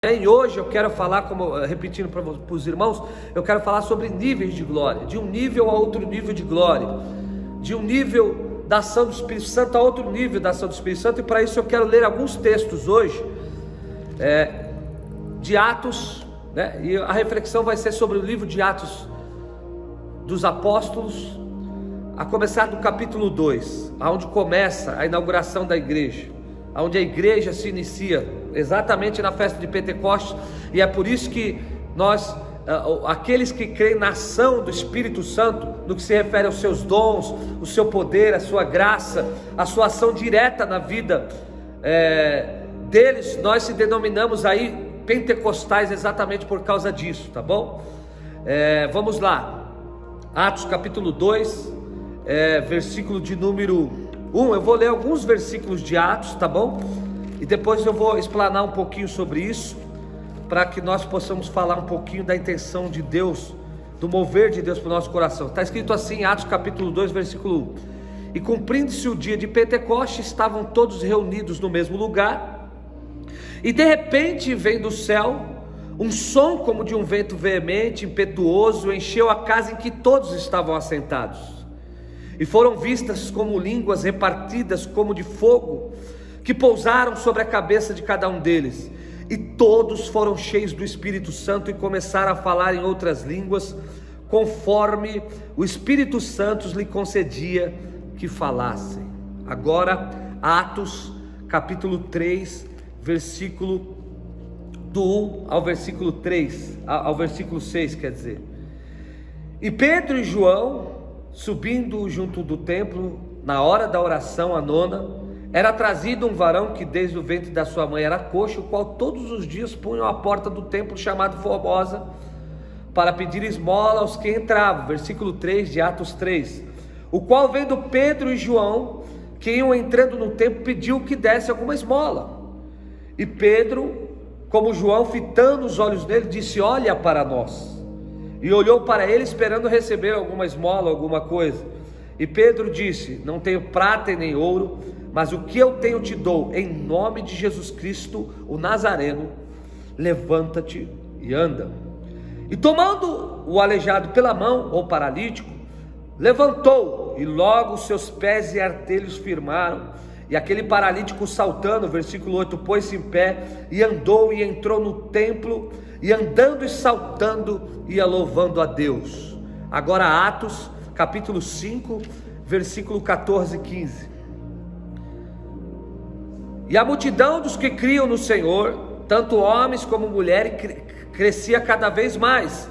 E hoje eu quero falar, como repetindo para os irmãos, eu quero falar sobre níveis de glória, de um nível a outro nível de glória, de um nível da ação do Espírito Santo a outro nível da ação do Espírito Santo. E para isso eu quero ler alguns textos hoje, de Atos, né? E a reflexão vai ser sobre o livro de Atos dos Apóstolos, a começar do capítulo 2, onde começa a inauguração da igreja, onde a igreja se inicia exatamente na festa de Pentecostes. E é por isso que nós, aqueles que creem na ação do Espírito Santo, no que se refere aos seus dons, o seu poder, a sua graça, a sua ação direta na vida deles, nós se denominamos aí pentecostais exatamente por causa disso, tá bom? Vamos lá, Atos capítulo 2, versículo de número 1, eu vou ler alguns versículos de Atos, tá bom? E depois eu vou explanar um pouquinho sobre isso, para que nós possamos falar um pouquinho da intenção de Deus, do mover de Deus para o nosso coração. Está escrito assim, Atos capítulo 2, versículo 1: E cumprindo-se o dia de Pentecostes, estavam todos reunidos no mesmo lugar, e de repente vem do céu um som como de um vento veemente, impetuoso, encheu a casa em que todos estavam assentados. E foram vistas como línguas repartidas como de fogo, que pousaram sobre a cabeça de cada um deles. E todos foram cheios do Espírito Santo e começaram a falar em outras línguas, conforme o Espírito Santo lhe concedia que falassem. Agora, Atos capítulo 3, versículo do 1 ao versículo 3, ao versículo 6, quer dizer. E Pedro e João, subindo junto do templo, na hora da oração, a nona, era trazido um varão que desde o ventre da sua mãe era coxo, o qual todos os dias punham à porta do templo chamado Formosa, para pedir esmola aos que entravam. Versículo 3 de Atos 3. O qual, vendo Pedro e João, que iam entrando no templo, pediu que desse alguma esmola. E Pedro, como João, fitando os olhos nele, disse: olha para nós. E olhou para ele, esperando receber alguma esmola, alguma coisa. E Pedro disse: não tenho prata e nem ouro, mas o que eu tenho te dou. Em nome de Jesus Cristo, o Nazareno, levanta-te e anda. E tomando o aleijado pela mão, ou paralítico, levantou, e logo seus pés e artelhos firmaram. E aquele paralítico, saltando, versículo 8, pôs-se em pé e andou e entrou no templo, e andando e saltando ia louvando a Deus. Agora Atos capítulo 5, versículo 14 e 15. E a multidão dos que criam no Senhor, tanto homens como mulheres, crescia cada vez mais.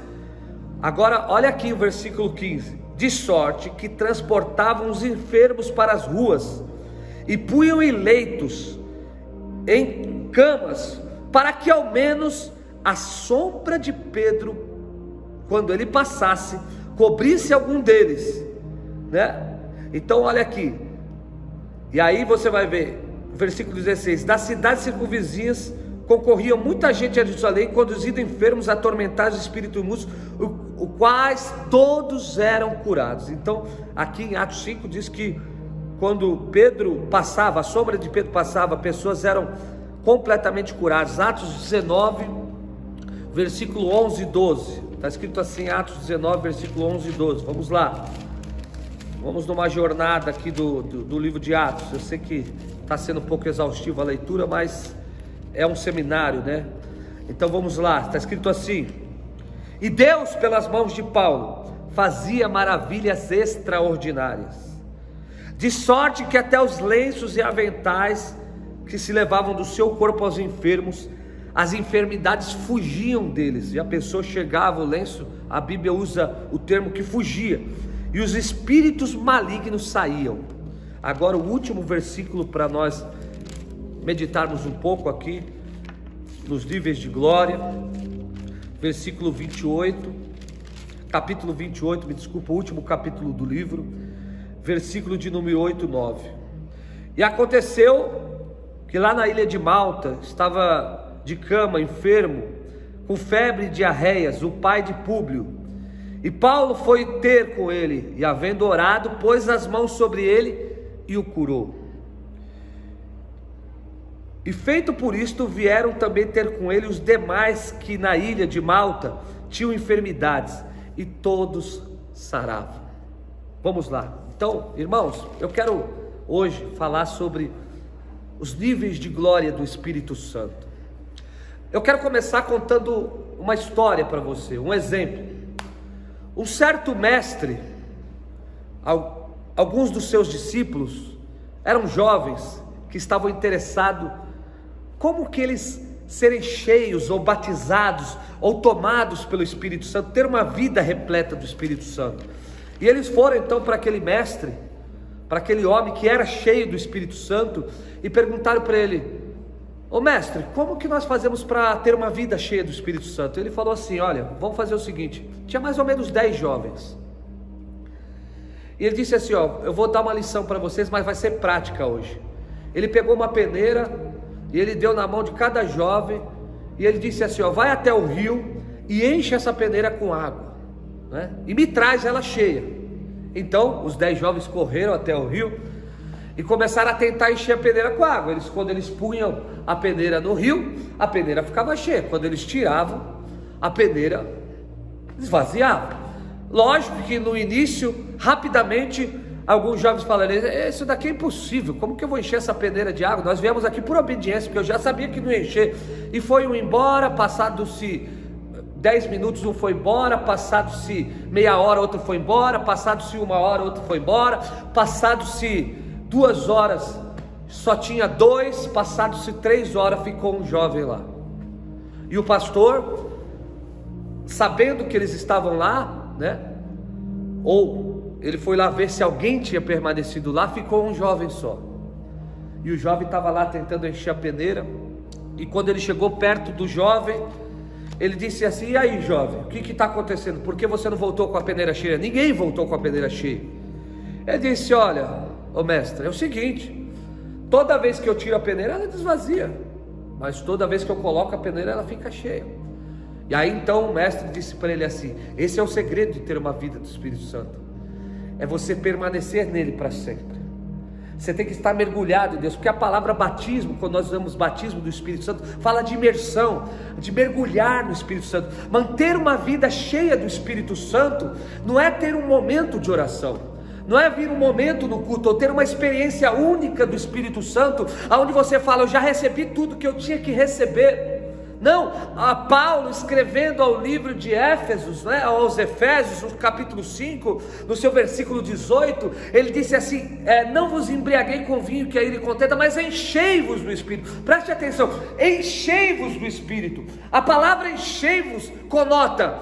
Agora olha aqui o versículo 15: de sorte que transportavam os enfermos para as ruas, e punham em leitos, em camas, para que ao menos a sombra de Pedro, quando ele passasse, cobrisse algum deles, né? Então olha aqui, e aí você vai ver, versículo 16: das cidades circunvizinhas concorriam muita gente a Jerusalém, conduzindo enfermos, atormentados de espírito imundo, os quais todos eram curados. Então aqui em Atos 5 diz que quando Pedro passava, a sombra de Pedro passava, pessoas eram completamente curadas. Atos 19, versículo 11 e 12, está escrito assim, Atos 19, versículo 11 e 12, vamos lá, vamos numa jornada aqui do livro de Atos. Eu sei que está sendo um pouco exaustivo a leitura, mas é um seminário, né? Então vamos lá, está escrito assim: e Deus, pelas mãos de Paulo, fazia maravilhas extraordinárias, de sorte que até os lenços e aventais que se levavam do seu corpo aos enfermos, as enfermidades fugiam deles. E a pessoa chegava, o lenço, a Bíblia usa o termo que fugia, e os espíritos malignos saíam. Agora o último versículo para nós meditarmos um pouco aqui nos níveis de glória, versículo 28, capítulo 28, me desculpa, o último capítulo do livro, versículo de número 8 e 9. E aconteceu que lá na ilha de Malta estava de cama, enfermo, com febre e diarreias, o pai de Públio. E Paulo foi ter com ele, e havendo orado, pôs as mãos sobre ele e o curou. E feito por isto, vieram também ter com ele os demais que na ilha de Malta tinham enfermidades, e todos saravam. Vamos lá. Então, irmãos, eu quero hoje falar sobre os níveis de glória do Espírito Santo. Eu quero começar contando uma história para você, um exemplo. Um certo mestre, alguns dos seus discípulos eram jovens que estavam interessados como que eles serem cheios ou batizados ou tomados pelo Espírito Santo, ter uma vida repleta do Espírito Santo. E eles foram então para aquele mestre, para aquele homem que era cheio do Espírito Santo, e perguntaram para ele: ô mestre, como que nós fazemos para ter uma vida cheia do Espírito Santo? Ele falou assim: olha, vamos fazer o seguinte. Tinha mais ou menos 10 jovens, e ele disse assim: ó, eu vou dar uma lição para vocês, mas vai ser prática hoje. Ele pegou uma peneira e ele deu na mão de cada jovem, e ele disse assim: ó, vai até o rio e enche essa peneira com água, né? E me traz ela cheia. Então os 10 jovens correram até o rio e começaram a tentar encher a peneira com água. Quando eles punham a peneira no rio, a peneira ficava cheia. Quando eles tiravam, a peneira esvaziava. Lógico que no início, rapidamente, alguns jovens falaram: isso daqui é impossível, como que eu vou encher essa peneira de água? Nós viemos aqui por obediência, porque eu já sabia que não ia encher. E foi um embora, passado-se 10 minutos um foi embora, passado-se meia hora outro foi embora, passado-se 1 hora outro foi embora, passado-se 2 horas só tinha 2, passado-se 3 horas ficou um jovem lá. E o pastor, sabendo que eles estavam lá, né, ou ele foi lá ver se alguém tinha permanecido lá, ficou um jovem só. E o jovem estava lá tentando encher a peneira. E quando ele chegou perto do jovem, ele disse assim: e aí, jovem, o que está acontecendo? Por que você não voltou com a peneira cheia? Ninguém voltou com a peneira cheia. Ele disse: olha, ô mestre, é o seguinte, toda vez que eu tiro a peneira ela desvazia, mas toda vez que eu coloco a peneira ela fica cheia. E aí então o mestre disse para ele assim: esse é o segredo de ter uma vida do Espírito Santo, é você permanecer nele para sempre. Você tem que estar mergulhado em Deus, porque a palavra batismo, quando nós usamos batismo do Espírito Santo, fala de imersão, de mergulhar no Espírito Santo. Manter uma vida cheia do Espírito Santo não é ter um momento de oração, não é vir um momento no culto, ou ter uma experiência única do Espírito Santo, onde você fala: eu já recebi tudo que eu tinha que receber. Não, a Paulo, escrevendo ao livro de Éfesos, né, aos Efésios, no capítulo 5, no seu versículo 18, ele disse assim: não vos embriaguei com vinho que a ira contenta, mas enchei-vos do Espírito. Preste atenção, enchei-vos do Espírito. A palavra enchei-vos conota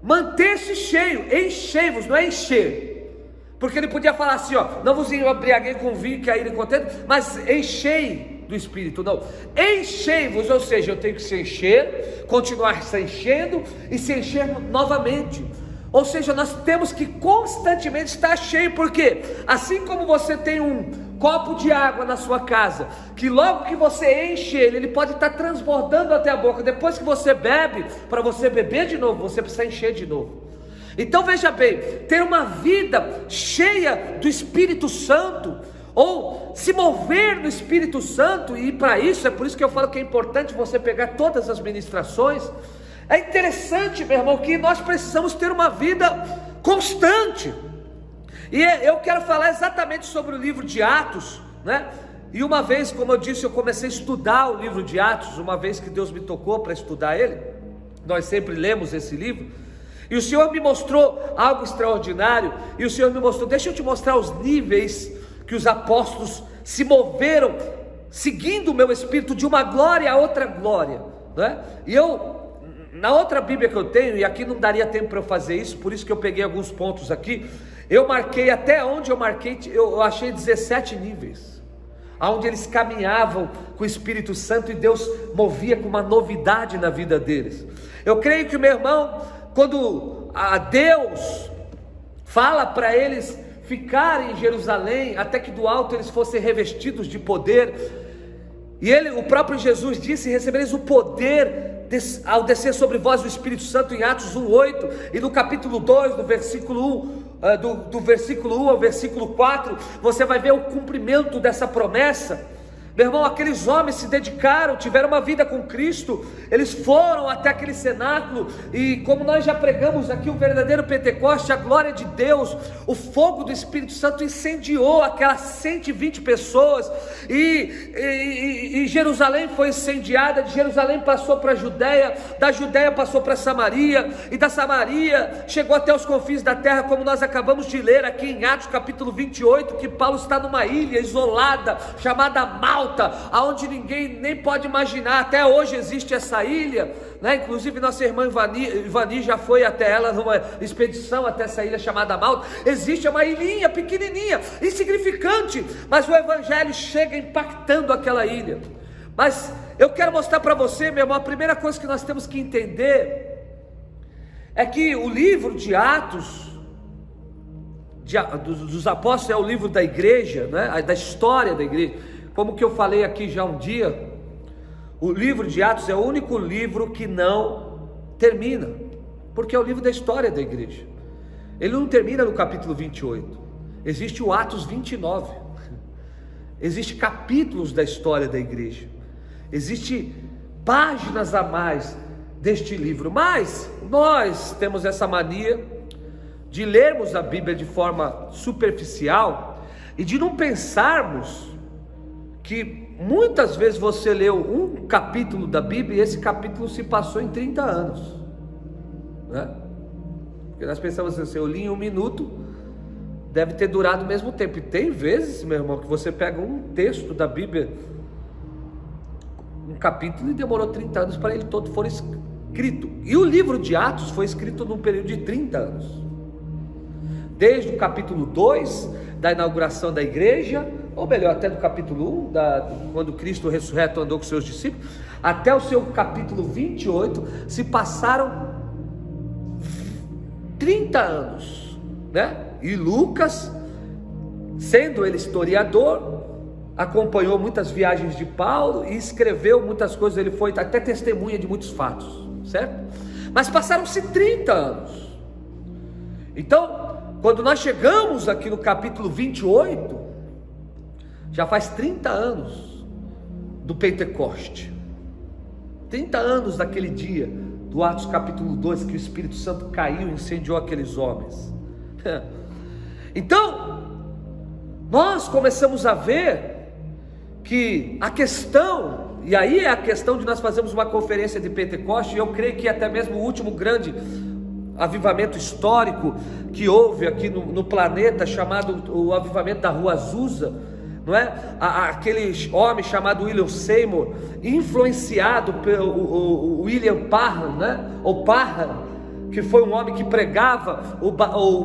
manter-se cheio. Enchei-vos, não é encher, porque ele podia falar assim: ó, não vos embriaguei com vinho que a ira contenta, mas enchei do Espírito. Não, enchei-vos, ou seja, eu tenho que se encher, continuar se enchendo e se encher novamente. Ou seja, nós temos que constantemente estar cheio, porque assim como você tem um copo de água na sua casa, que logo que você enche ele pode estar transbordando até a boca. Depois que você bebe, para você beber de novo, você precisa encher de novo. Então veja bem, ter uma vida cheia do Espírito Santo, ou se mover no Espírito Santo, e para isso, é por isso que eu falo que é importante você pegar todas as ministrações. É interessante, meu irmão, que nós precisamos ter uma vida constante. E eu quero falar exatamente sobre o livro de Atos, né? E uma vez, como eu disse, eu comecei a estudar o livro de Atos, uma vez que Deus me tocou para estudar ele. Nós sempre lemos esse livro, e o Senhor me mostrou algo extraordinário. E o Senhor me mostrou: deixa eu te mostrar os níveis que os apóstolos se moveram, seguindo o meu espírito, de uma glória a outra glória, né? E eu, na outra Bíblia que eu tenho, e aqui não daria tempo para eu fazer isso, por isso que eu peguei alguns pontos aqui, eu marquei, até onde eu marquei, eu achei 17 níveis, onde eles caminhavam com o Espírito Santo, e Deus movia com uma novidade na vida deles. Eu creio que, meu irmão, quando a Deus fala para eles ficarem em Jerusalém, até que do alto eles fossem revestidos de poder, e o próprio Jesus disse: recebereis o poder ao descer sobre vós o Espírito Santo, em Atos 1:8, e no capítulo 2, do versículo 1, do versículo 1 ao versículo 4, você vai ver o cumprimento dessa promessa. Meu irmão, aqueles homens se dedicaram, tiveram uma vida com Cristo, eles foram até aquele cenáculo, e como nós já pregamos aqui, o verdadeiro Pentecoste, a glória de Deus, o fogo do Espírito Santo incendiou aquelas 120 pessoas, e Jerusalém foi incendiada, de Jerusalém passou para a Judéia, da Judéia passou para Samaria, e da Samaria chegou até os confins da terra, como nós acabamos de ler aqui em Atos capítulo 28, que Paulo está numa ilha isolada, chamada Malta, aonde ninguém nem pode imaginar. Até hoje existe essa ilha, né? Inclusive nossa irmã Ivani já foi até ela numa expedição até essa ilha chamada Malta. Existe uma ilhinha pequenininha, insignificante, mas o evangelho chega impactando aquela ilha. Mas eu quero mostrar para você, meu irmão, a primeira coisa que nós temos que entender é que o livro de Atos dos apóstolos é o livro da igreja, né? Da história da igreja. Como que eu falei aqui já um dia, o livro de Atos é o único livro que não termina, porque é o livro da história da igreja. Ele não termina no capítulo 28, existe o Atos 29, existe capítulos da história da igreja, existe páginas a mais deste livro, mas nós temos essa mania de lermos a Bíblia de forma superficial e de não pensarmos que muitas vezes você leu um capítulo da Bíblia e esse capítulo se passou em 30 anos, né? Porque nós pensamos assim, eu li em 1 minuto, deve ter durado o mesmo tempo. E tem vezes, meu irmão, que você pega um texto da Bíblia, um capítulo, e demorou 30 anos para ele todo for escrito. E o livro de Atos foi escrito num período de 30 anos, desde o capítulo 2 da inauguração da igreja, ou melhor, até do capítulo 1, quando Cristo ressurreto andou com seus discípulos, até o seu capítulo 28, se passaram 30 anos, né? E Lucas, sendo ele historiador, acompanhou muitas viagens de Paulo e escreveu muitas coisas, ele foi até testemunha de muitos fatos, certo? Mas passaram-se 30 anos. Então, quando nós chegamos aqui no capítulo 28, já faz 30 anos do Pentecoste, 30 anos daquele dia, do Atos capítulo 2, que o Espírito Santo caiu e incendiou aqueles homens. Então, nós começamos a ver que a questão, e aí é a questão de nós fazermos uma conferência de Pentecoste, e eu creio que até mesmo o último grande avivamento histórico que houve aqui no planeta, chamado o avivamento da Rua Azusa, não é? Aquele homem chamado William Seymour, influenciado pelo William Parham, né? Ou Parham, que foi um homem que pregava o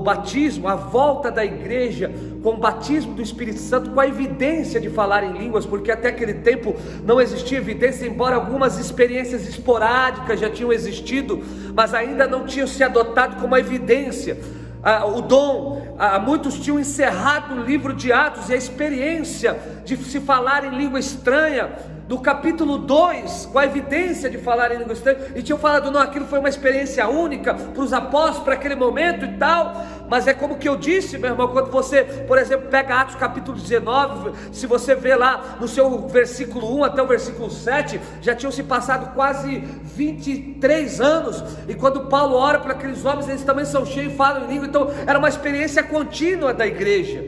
batismo, a volta da igreja com o batismo do Espírito Santo, com a evidência de falar em línguas, porque até aquele tempo não existia evidência, embora algumas experiências esporádicas já tinham existido, mas ainda não tinham se adotado como evidência. O dom, muitos tinham encerrado o livro de Atos e a experiência de se falar em língua estranha, do capítulo 2, com a evidência de falar em língua estranha, e tinham falado, não, aquilo foi uma experiência única para os apóstolos, para aquele momento e tal, mas é como que eu disse, meu irmão, quando você, por exemplo, pega Atos capítulo 19, se você vê lá no seu versículo 1 até o versículo 7, já tinham se passado quase 23 anos, e quando Paulo ora para aqueles homens, eles também são cheios e falam em língua, então era uma experiência contínua da igreja,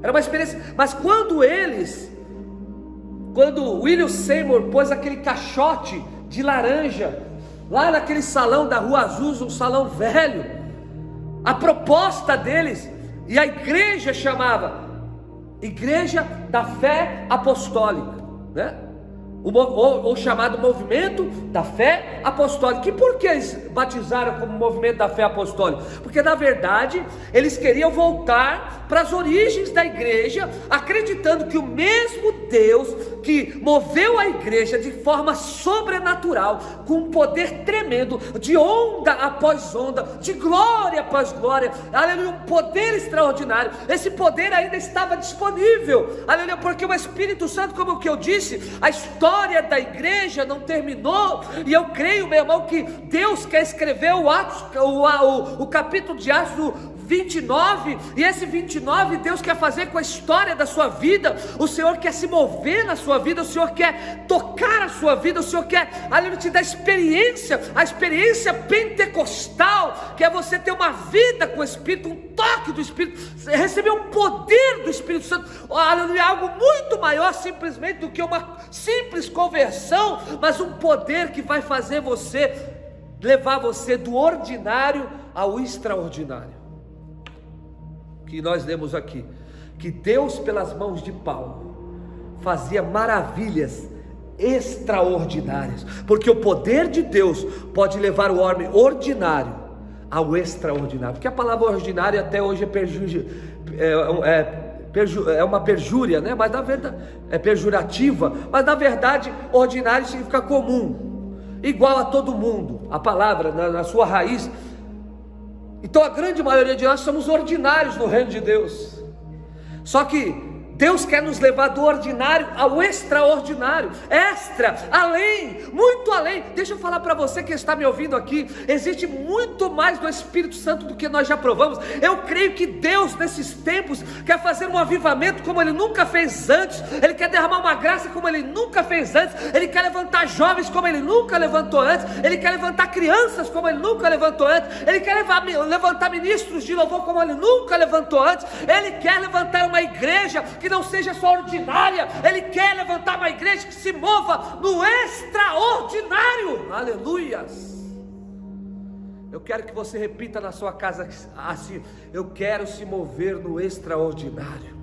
era uma experiência, mas quando William Seymour pôs aquele caixote de laranja lá naquele salão da Rua Azusa, um salão velho, a proposta deles, e a igreja chamava Igreja da Fé Apostólica, né? ou chamado Movimento da Fé Apostólica. E por que eles batizaram como Movimento da Fé Apostólica? Porque na verdade eles queriam voltar para as origens da igreja, acreditando que o mesmo Deus que moveu a igreja de forma sobrenatural, com um poder tremendo, de onda após onda, de glória após glória, aleluia, um poder extraordinário, esse poder ainda estava disponível, aleluia, porque o Espírito Santo, como o que eu disse, a história da igreja não terminou, e eu creio, meu irmão, que Deus quer escrever o capítulo de Atos 29, e esse 29 Deus quer fazer com a história da sua vida. O Senhor quer se mover na sua vida, o Senhor quer tocar a sua vida, o Senhor quer, aleluia, te dar experiência, a experiência pentecostal, que é você ter uma vida com o Espírito, um toque do Espírito, receber um poder do Espírito Santo, aleluia, algo muito maior simplesmente do que uma simples conversão, mas um poder que vai fazer você, levar você do ordinário ao extraordinário. Que nós lemos aqui, que Deus pelas mãos de Paulo fazia maravilhas extraordinárias, porque o poder de Deus pode levar o homem ordinário ao extraordinário, porque a palavra ordinário até hoje é uma perjúria, né? Mas na verdade é pejorativa, mas na verdade ordinário significa comum, igual a todo mundo, a palavra na sua raiz. Então a grande maioria de nós somos ordinários no reino de Deus, só que Deus quer nos levar do ordinário ao extraordinário, extra, além, muito além. Deixa eu falar para você que está me ouvindo aqui, existe muito mais do Espírito Santo do que nós já provamos. Eu creio que Deus nesses tempos quer fazer um avivamento como Ele nunca fez antes. Ele quer derramar uma graça como Ele nunca fez antes. Ele quer levantar jovens como Ele nunca levantou antes. Ele quer levantar crianças como Ele nunca levantou antes. Ele quer levantar ministros de louvor como Ele nunca levantou antes. Ele quer levantar uma igreja que não seja só ordinária. Ele quer levantar uma igreja que se mova no extraordinário. Aleluias. Eu quero que você repita na sua casa assim: eu quero se mover no extraordinário.